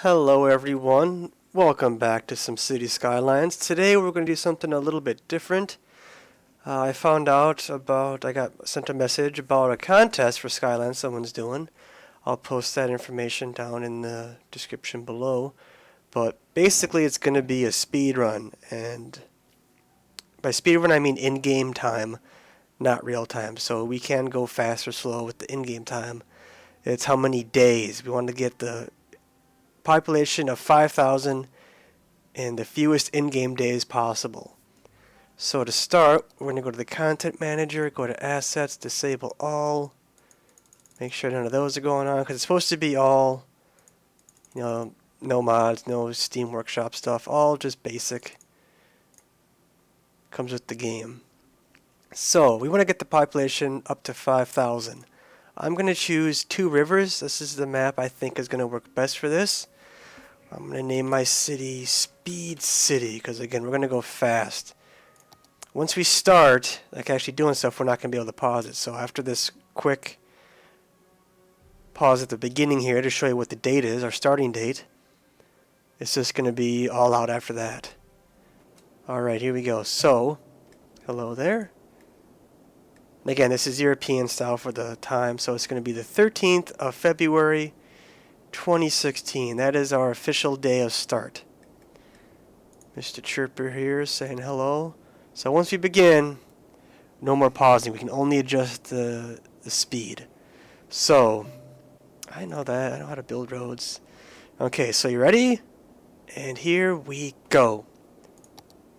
Hello everyone, welcome back to some City Skylines. Today we're going to do something a little bit different. I found out I got sent a message about a contest for Skylines someone's doing. I'll post that information down in the description below. But basically it's going to be a speed run, and by speed run I mean in-game time, not real time. So we can go fast or slow with the in-game time. It's how many days. We want to get the population of 5,000 in the fewest in-game days possible. So to start, we're going to go to the Content Manager, go to Assets, Disable All. Make sure none of those are going on, because it's supposed to be all, no mods, no Steam Workshop stuff, all just basic. Comes with the game. So we want to get the population up to 5,000. I'm going to choose Two Rivers. This is the map I think is going to work best for this. I'm going to name my city Speed City, because again, we're going to go fast. Once we start, like actually doing stuff, we're not going to be able to pause it. So after this quick pause at the beginning here to show you what the date is, our starting date, it's just going to be all out after that. Alright, here we go. So, hello there. And again, this is European style for the time, so it's going to be the 13th of February, 2016. That is our official day of start. Mr. Chirper here saying hello. So once we begin, no more pausing. We can only adjust the speed. So, I know that. I know how to build roads. Okay, so you ready? And here we go.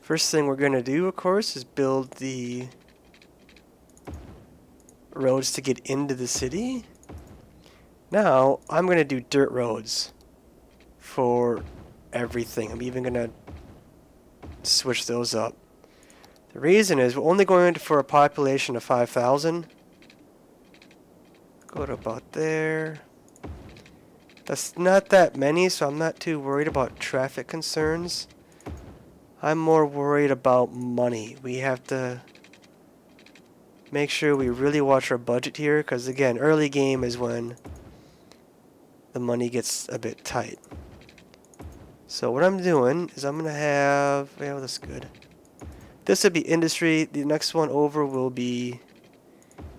First thing we're going to do, of course, is build the roads to get into the city. Now, I'm going to do dirt roads for everything. I'm even going to switch those up. The reason is we're only going for a population of 5,000. Go to about there. That's not that many, so I'm not too worried about traffic concerns. I'm more worried about money. We have to make sure we really watch our budget here, because again, early game is when the money gets a bit tight. So what I'm doing is I'm going to have, yeah, that's good. This will be industry. The next one over will be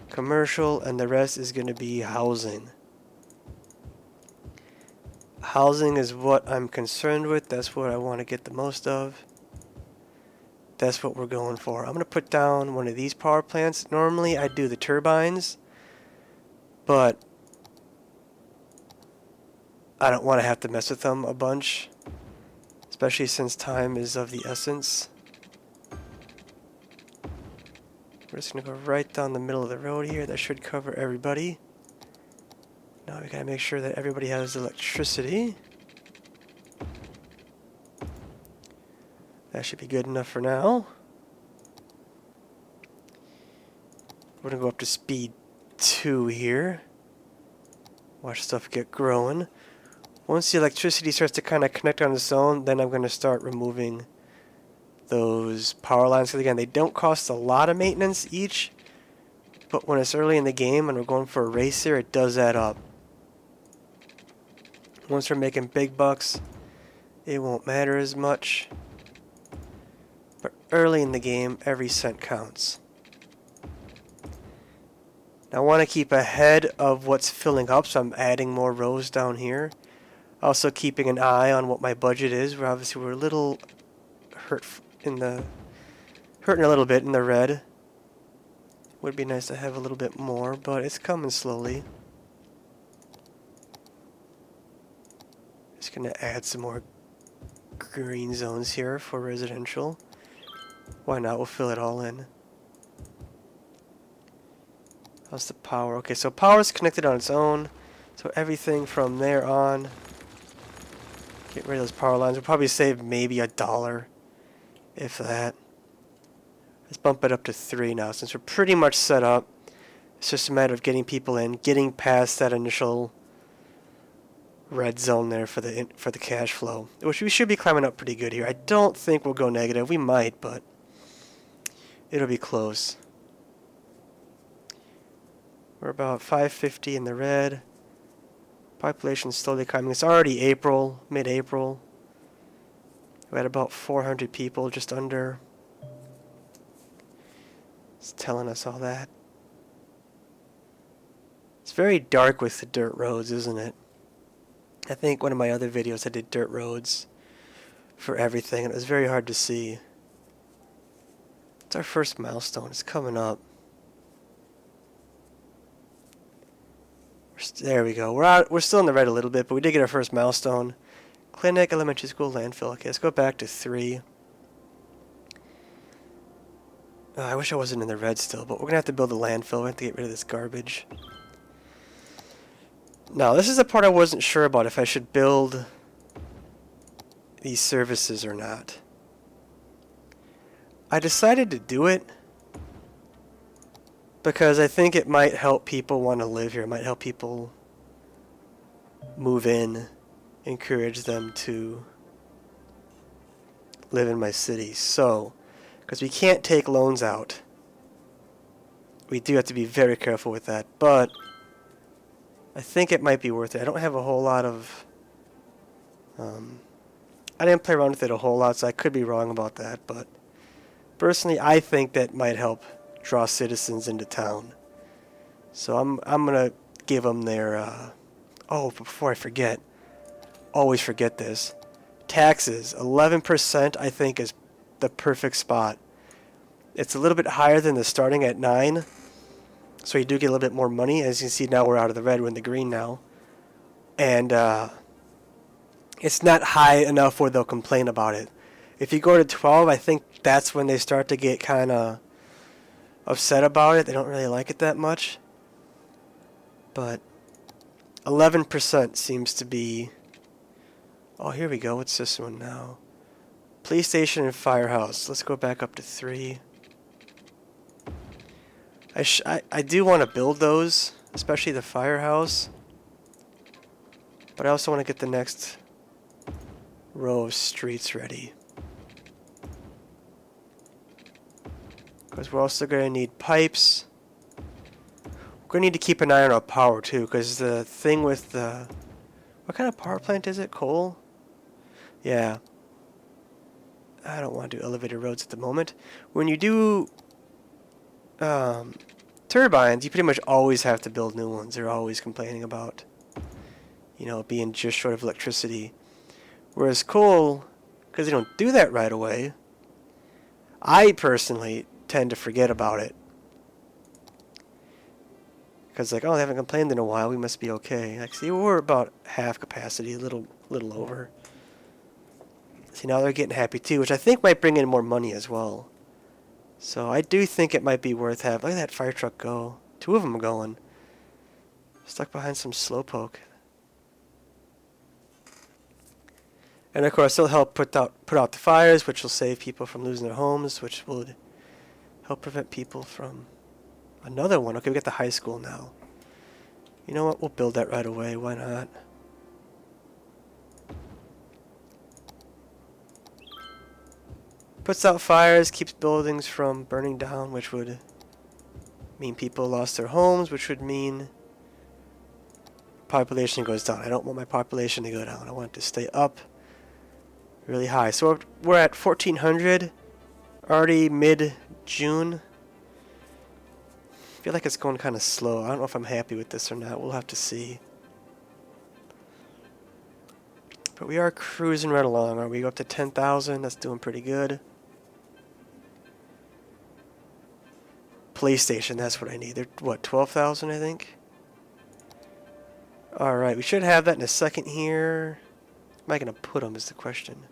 commercial, and the rest is going to be housing. Housing is what I'm concerned with. That's what I want to get the most of. That's what we're going for. I'm going to put down one of these power plants. Normally I do the turbines, but I don't want to have to mess with them a bunch, especially since time is of the essence. We're just going to go right down the middle of the road here. That should cover everybody. Now we got to make sure that everybody has electricity. That should be good enough for now. We're going to go up to speed 2 here. Watch stuff get growing. Once the electricity starts to kind of connect on its own, then I'm going to start removing those power lines. Because again, they don't cost a lot of maintenance each, but when it's early in the game and we're going for a race here, it does add up. Once we're making big bucks, it won't matter as much. But early in the game, every cent counts. Now I want to keep ahead of what's filling up, so I'm adding more rows down here. Also keeping an eye on what my budget is. We're a little hurting a little bit in the red. Would be nice to have a little bit more, but it's coming slowly. Just gonna add some more green zones here for residential. Why not? We'll fill it all in. How's the power? Okay, so power's connected on its own. So everything from there on. Get rid of those power lines. We'll probably save maybe $1, if that. Let's bump it up to 3 now, since we're pretty much set up. It's just a matter of getting people in, getting past that initial red zone there for the cash flow, which we should be climbing up pretty good here. I don't think we'll go negative. We might, but it'll be close. We're about 550 in the red. Population's slowly climbing. It's already April, mid-April. We're at about 400 people, just under. It's telling us all that. It's very dark with the dirt roads, isn't it? I think one of my other videos I did dirt roads for everything, and it was very hard to see. It's our first milestone. It's coming up. There we go. We're still in the red a little bit, but we did get our first milestone. Clinic, elementary school, landfill. Okay, let's go back to 3. I wish I wasn't in the red still, but we're going to have to build a landfill. We have to get rid of this garbage. Now, this is the part I wasn't sure about, if I should build these services or not. I decided to do it because I think it might help people want to live here. It might help people move in, encourage them to live in my city. So, because we can't take loans out, we do have to be very careful with that. But I think it might be worth it. I don't have a whole lot of... I didn't play around with it a whole lot, so I could be wrong about that. But personally, I think that might help draw citizens into town. So I'm gonna give them their... oh, before I forget, always forget this. Taxes, 11% I think is the perfect spot. It's a little bit higher than the starting at 9. So you do get a little bit more money. As you can see, now we're out of the red, we're in the green now. And it's not high enough where they'll complain about it. If you go to 12, I think that's when they start to get kind of upset about it. They don't really like it that much. But 11% seems to be... Oh, here we go. What's this one now? Police station and firehouse. Let's go back up to 3. I do want to build those, especially the firehouse. But I also want to get the next row of streets ready. Because we're also going to need pipes. We're going to need to keep an eye on our power too, because the thing with the... What kind of power plant is it? Coal? Yeah. I don't want to do elevated roads at the moment. When you do turbines, you pretty much always have to build new ones. They're always complaining about, you know, being just short of electricity. Whereas coal, because they don't do that right away, I personally tend to forget about it. Because like, oh, they haven't complained in a while, we must be okay. Like, see, we're about half capacity, a little over. See, now they're getting happy too, which I think might bring in more money as well. So I do think it might be worth having. Look at that fire truck go. 2 of them are going. Stuck behind some slowpoke. And of course, it'll help put out the fires, which will save people from losing their homes, which will help prevent people from... Another one. Okay, we got the high school now. You know what? We'll build that right away. Why not? Puts out fires, keeps buildings from burning down, which would mean people lost their homes, which would mean population goes down. I don't want my population to go down. I want it to stay up really high. So we're at 1,400, already mid-June. I feel like it's going kind of slow. I don't know if I'm happy with this or not. We'll have to see. But we are cruising right along. Are we up to 10,000? That's doing pretty good. Police station, that's what I need. They're, what, 12,000, I think? Alright, we should have that in a second here. Where am I going to put them is the question.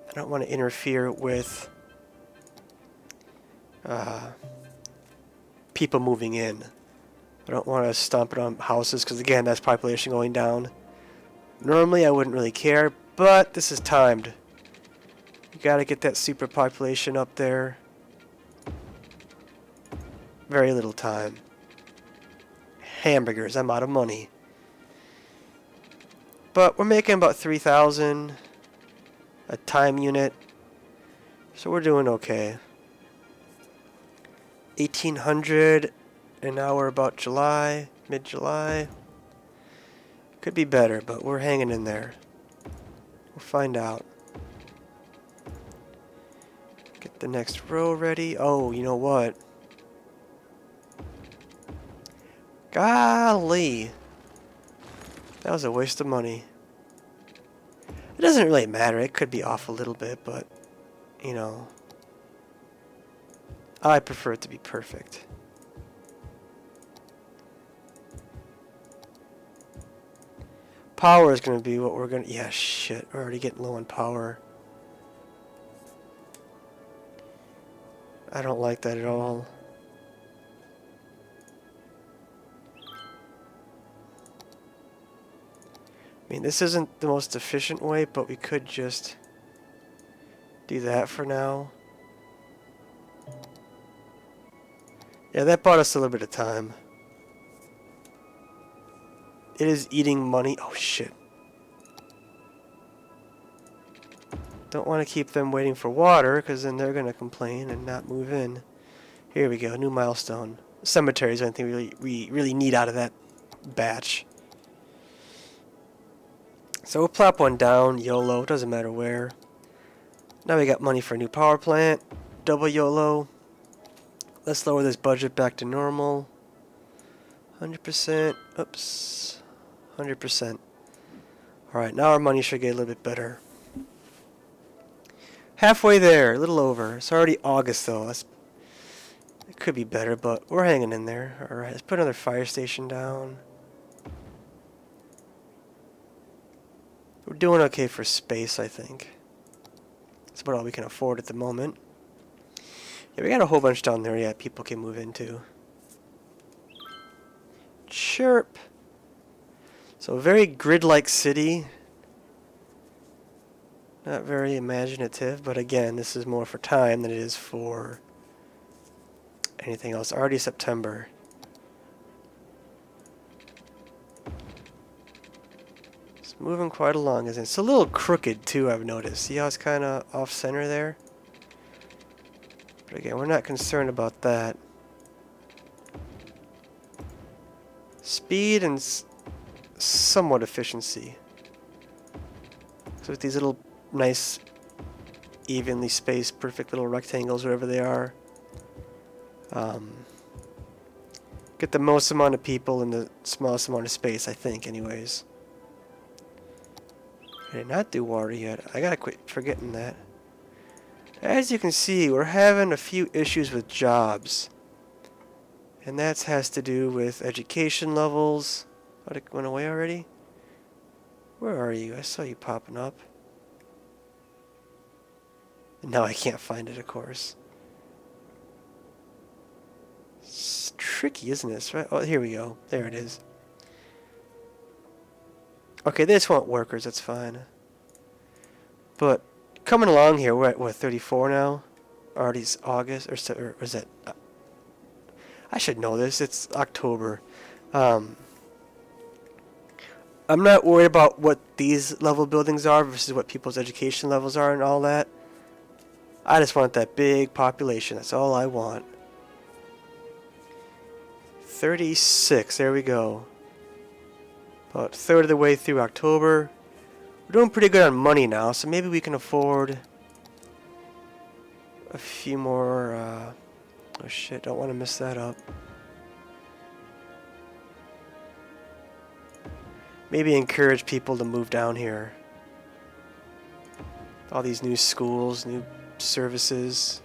I don't want to interfere with people moving in. I don't want to stomp it on houses because, again, that's population going down. Normally, I wouldn't really care, but this is timed. You got to get that super population up there. Very little time. Hamburgers, I'm out of money. But we're making about 3,000 a time unit, so we're doing okay. 1,800, and now we're about July. Mid-July. Could be better, but we're hanging in there. We'll find out. Get the next row ready. Oh, you know what? Golly. That was a waste of money. It doesn't really matter. It could be off a little bit, but, you know, I prefer it to be perfect. Power is going to be what we're going to... Yeah, shit. We're already getting low on power. I don't like that at all. I mean, this isn't the most efficient way, but we could just do that for now. Yeah, that bought us a little bit of time. It is eating money. Oh, shit. Don't want to keep them waiting for water, because then they're going to complain and not move in. Here we go, new milestone. Cemetery is anything we really need out of that batch. So we'll plop one down, YOLO, doesn't matter where. Now we got money for a new power plant, double YOLO. Let's lower this budget back to normal. 100%, oops, 100%. Alright, now our money should get a little bit better. Halfway there, a little over. It's already August though, it could be better, but we're hanging in there. Alright, let's put another fire station down. We're doing okay for space, I think. That's about all we can afford at the moment. Yeah, we got a whole bunch down there, yeah, people can move into. Chirp! So a very grid-like city. Not very imaginative, but again, this is more for time than it is for anything else. Already September. It's moving quite along, isn't it? It's a little crooked too, I've noticed. See how it's kind of off-center there? But again, we're not concerned about that. Speed and somewhat efficiency. So with these little nice, evenly spaced, perfect little rectangles, whatever they are, get the most amount of people in the smallest amount of space, I think, anyways. I did not do water yet. I gotta quit forgetting that. As you can see, we're having a few issues with jobs. And that has to do with education levels. Oh, it went away already? Where are you? I saw you popping up. And now I can't find it, of course. It's tricky, isn't it? Right? Oh, here we go. There it is. Okay, they just want workers. That's fine. But coming along here, we're at, what, 34 now? Already it's August? Or is that... I should know this. It's October. I'm not worried about what these level buildings are versus what people's education levels are and all that. I just want that big population. That's all I want. 36. There we go. About a third of the way through October. We're doing pretty good on money now, so maybe we can afford a few more... oh shit, don't want to mess that up. Maybe encourage people to move down here. All these new schools, new services.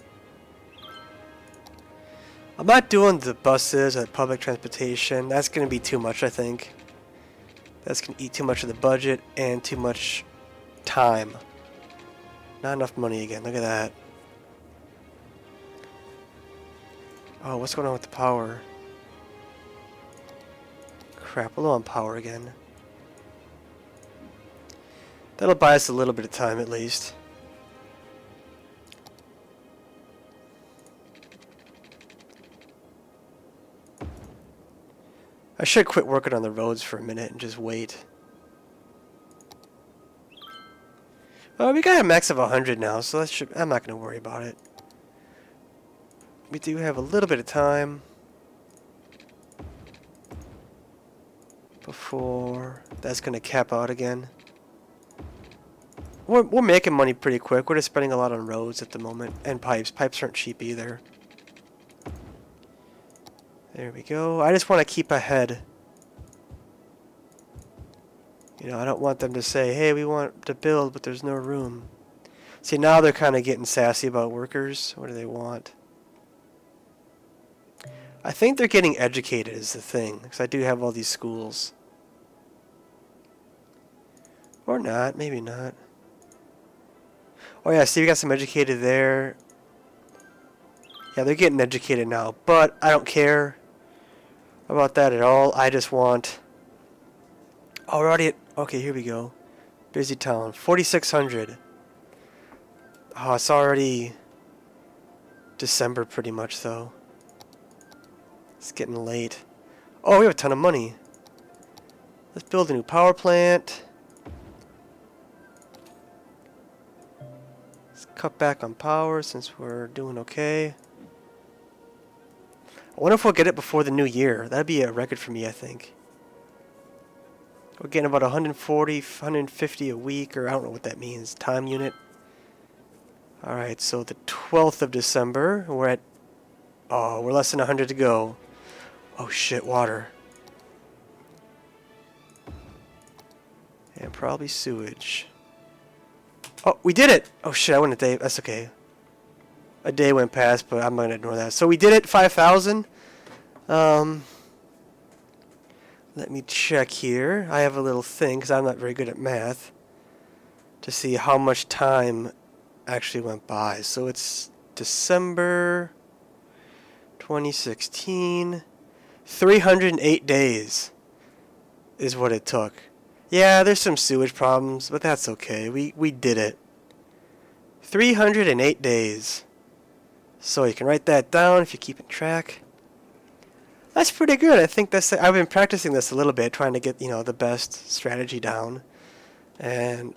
I'm not doing the buses or public transportation. That's going to be too much, I think. That's going to eat too much of the budget and too much time. Not enough money again. Look at that. Oh, what's going on with the power? Crap, we're low on power again. That'll buy us a little bit of time at least. I should quit working on the roads for a minute and just wait. Oh, we got a max of 100 now, so I'm not going to worry about it. We do have a little bit of time. before that's going to cap out again. We're making money pretty quick. We're just spending a lot on roads at the moment. And pipes. Pipes aren't cheap either. There we go. I just want to keep ahead. You know, I don't want them to say, hey, we want to build, but there's no room. See, now they're kind of getting sassy about workers. What do they want? I think they're getting educated is the thing. Because I do have all these schools. Or not. Maybe not. Oh yeah, see, we got some educated there. Yeah, they're getting educated now. But I don't care about that at all. I just want... Oh, we're already at... Okay, here we go. Busy town. 4,600. Oh, it's already December pretty much, though. It's getting late. Oh, we have a ton of money. Let's build a new power plant. Let's cut back on power since we're doing okay. I wonder if we'll get it before the new year. That'd be a record for me, I think. We're getting about 140, 150 a week, or I don't know what that means. Time unit. Alright, so the 12th of December, we're at... Oh, we're less than 100 to go. Oh shit, water. And probably sewage. Oh, we did it! Oh shit, I went a day. That's okay. A day went past, but I'm gonna ignore that. So we did it, 5,000. Let me check here. I have a little thing, because I'm not very good at math, to see how much time actually went by. So it's December 2016. 308 days is what it took. Yeah, there's some sewage problems, but that's okay. We did it. 308 days. So you can write that down if you're keeping track. That's pretty good. I think that's... I've been practicing this a little bit, trying to get, you know, the best strategy down. And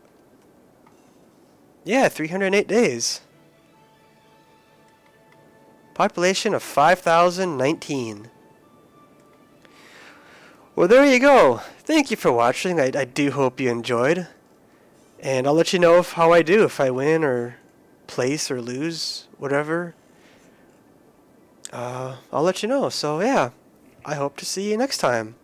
yeah, 308 days. Population of 5,019. Well, there you go. Thank you for watching. I do hope you enjoyed. And I'll let you know how I do, if I win or place or lose, whatever. I'll let you know. So yeah, I hope to see you next time.